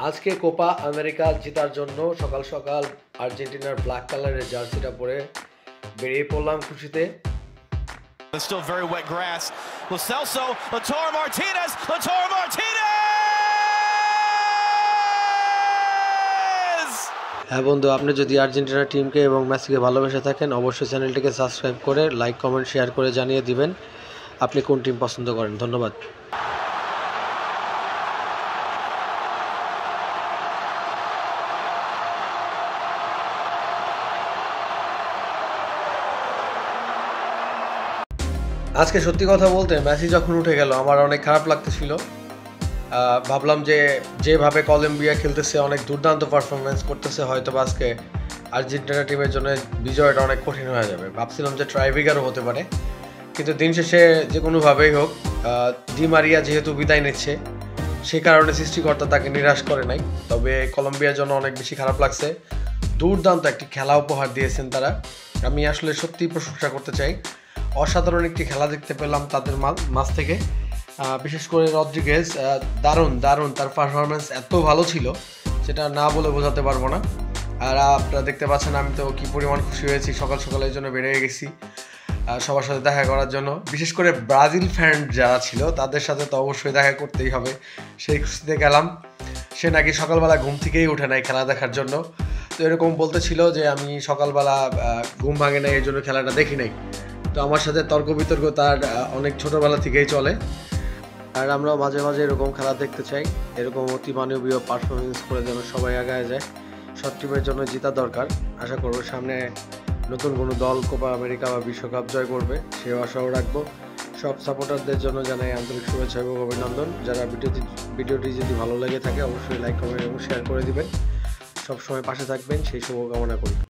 আজকে Copa America জেতার জন্য সকাল সকাল আর্জেন্টিনার ব্ল্যাক কালারের জার্সিটা পরে বেরিয়ে পড়লাম খুশিতে। It's still very wet grass. Lo Celso, Lautaro Martinez, Lautaro Martinez! হ্যাঁ বন্ধু, আপনি যদি আর্জেন্টিনা টিমকে এবং মেসিকে ভালোবেসে থাকেন অবশ্যই চ্যানেলটিকে সাবস্ক্রাইব করে লাইক কমেন্ট শেয়ার করে জানিয়ে দিবেন আপনি কোন টিম পছন্দ করেন। ধন্যবাদ। আজকে সত্যি কথা বলতে মেসি যখন উঠে গেল আমার অনেক খারাপ লাগতেছিল। ভাবলাম যে যেভাবে কলম্বিয়া খেলতেছে অনেক দুর্দান্ত পারফরমেন্স করতেছে, হয়তো আজকে আর্জেন্টিনা টিমের জন্য বিজয়টা অনেক কঠিন হয়ে যাবে। ভাবছিলাম যে ট্রাইব্রেকারও হতে পারে, কিন্তু দিন শেষে যে কোনোভাবেই হোক ডি মারিয়া যেহেতু বিদায় নিচ্ছে সে কারণে সৃষ্টিকর্তা তাকে নিরাশ করে নাই। তবে কলম্বিয়ার জন্য অনেক বেশি খারাপ লাগছে। দুর্দান্ত একটি খেলা উপহার দিয়েছেন তারা, আমি আসলে সত্যিই প্রশংসা করতে চাই। অসাধারণ একটি খেলা দেখতে পেলাম তাদের মাঝ থেকে। বিশেষ করে রদ্রিগেজ দারুণ তার পারফরমেন্স এত ভালো ছিল সেটা না বলে বোঝাতে পারবো না। আর আপনারা দেখতে পাচ্ছেন আমি তো কী পরিমাণ খুশি হয়েছি, সকাল সকালের জন্য বেরিয়ে গেছি সবার সাথে দেখা করার জন্য। বিশেষ করে ব্রাজিল ফ্যান যারা ছিল তাদের সাথে তো অবশ্যই দেখা করতেই হবে, সেই খুশিতে গেলাম। সে নাকি সকালবেলা ঘুম থেকেই উঠে নাই খেলা দেখার জন্য, তো এরকম বলতেছিল যে আমি সকালবেলা ঘুম ভাঙে নাই এই জন্য খেলাটা দেখি নাই। তো আমার সাথে তর্ক বিতর্ক তার অনেক ছোটোবেলা থেকেই চলে। আর আমরাও মাঝে মাঝে এরকম খেলা দেখতে চাই, এরকম অতি মানবীয় পারফরমেন্স করে যেন সবাই আগায় যায়। সব টিমের জন্য জেতা দরকার। আশা করবো সামনে নতুন কোনো দল কোপা আমেরিকা বা বিশ্বকাপ জয় করবে, সেও আশাও রাখবো। সব সাপোর্টারদের জন্য জানাই আন্তরিক শুভেচ্ছা এবং অভিনন্দন। যারা ভিডিওটি যদি ভালো লেগে থাকে অবশ্যই লাইক কমেন্ট এবং শেয়ার করে দিবেন। সবসময় পাশে থাকবেন সেই শুভকামনা করি।